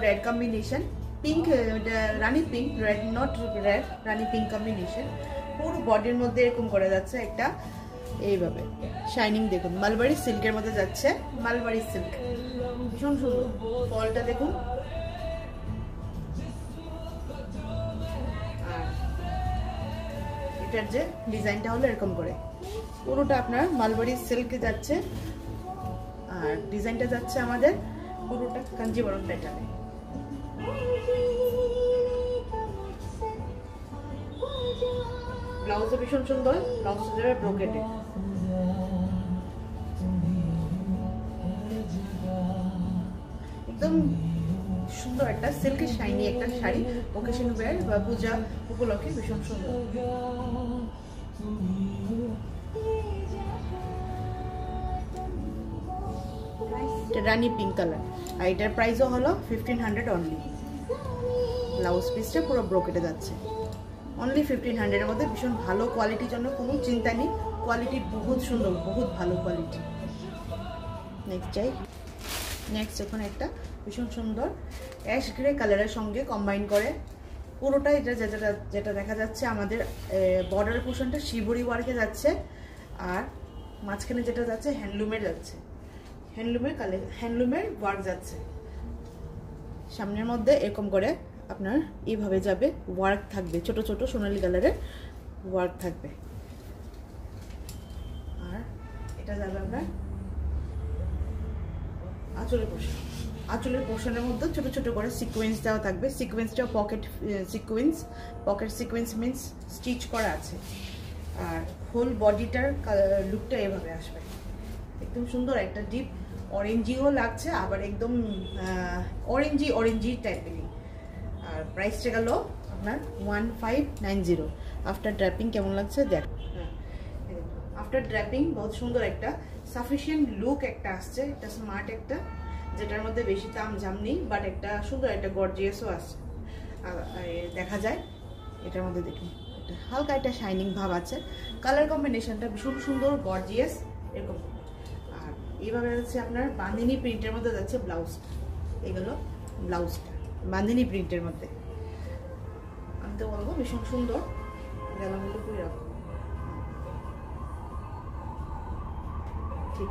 Red combination, pink, Rani pink, red not red, Rani pink combination. পুরো বডির মধ্যে এরকম করে যাচ্ছে একটা এইভাবে শাইনিং। দেখুন মালবারি সিল্কের মধ্যে যাচ্ছে, মালবারি সিল্ক ভীষণ সুন্দর। ফলটা দেখুন, আর এটার যে ডিজাইনটা হলো এরকম করে, পুরোটা আপনার মালবারি সিল্কে যাচ্ছে, আর ডিজাইনটা যাচ্ছে আমাদের পুরোটা কাঞ্জিবরম প্যাটার্নে। ব্লাউজও ভীষণ সুন্দর, ব্লাউজটা যাবে ব্রোকেটে। একদম সুন্দর একটা সিল্কি শাইনি একটা শাড়ি, ওকেশন ওয়্যার বা পূজা উপলক্ষে ভীষণ সুন্দর। রানী পিঙ্ক কালার, আর এটার প্রাইসও হলো 1500 অনলি। ব্লাউজ পিসটা পুরো ব্রোকেটে যাচ্ছে, অনলি 1500 এর মধ্যে। ভীষণ ভালো কোয়ালিটির জন্য কোনো চিন্তা নেই, কোয়ালিটি বহুত সুন্দর, বহুত ভালো কোয়ালিটি। নেক্সট চাই, নেক্সট এখন একটা ভীষণ সুন্দর অ্যাশ গ্রে কালারের সঙ্গে কম্বাইন করে পুরোটা। এটা যেটা দেখা যাচ্ছে আমাদের বর্ডার পোর্শনটা শিবরি ওয়ার্কে যাচ্ছে, আর মাঝখানে যেটা যাচ্ছে হ্যান্ডলুমের যাচ্ছে, হ্যান্ডলুমের ওয়ার্ক যাচ্ছে। সামনের মধ্যে এরকম করে আপনার এইভাবে যাবে, ওয়ার্ক থাকবে, ছোট ছোট সোনালী কালারের ওয়ার্ক থাকবে। আর এটা যাবে আপনার আঁচলের পোর্শনের মধ্যে ছোট ছোট করে সিকোয়েন্স দেওয়া থাকবে। সিকোয়েন্সটা পকেট সিকোয়েন্স মিন্স স্টিচ করা আছে, আর হোল বডিটার লুকটা এভাবে আসবে। একদম সুন্দর একটা ডিপ অরেঞ্জিও লাগছে, আবার একদম অরেঞ্জি টাইপেরই। আর প্রাইসটা গেল আপনার 1590। আফটার ড্র্যাপিং কেমন লাগছে দেখ। আফটার ড্র্যাপিং বহুত সুন্দর একটা সাফিসিয়েন্ট লুক একটা আসছে, একটা স্মার্ট একটা, যেটার মধ্যে বেশি তামঝাম নেই, বাট একটা সুন্দর একটা গর্জিয়াসও আসছে দেখা যায়। এটার মধ্যে দেখুন একটা হালকা একটা শাইনিং ভাব আছে, কালার কম্বিনেশনটা ভীষণ সুন্দর, গর্জিয়াস এরকম। আর এইভাবে হচ্ছে আপনার বান্দিনী প্রিন্টের মধ্যে যাচ্ছে ব্লাউজ, এগুলো ব্লাউজটা বান্দিনী প্রিন্টের মধ্যে। আমি তো বলবো ভীষণ সুন্দর, গেলাম করে রাখবো ঠিক।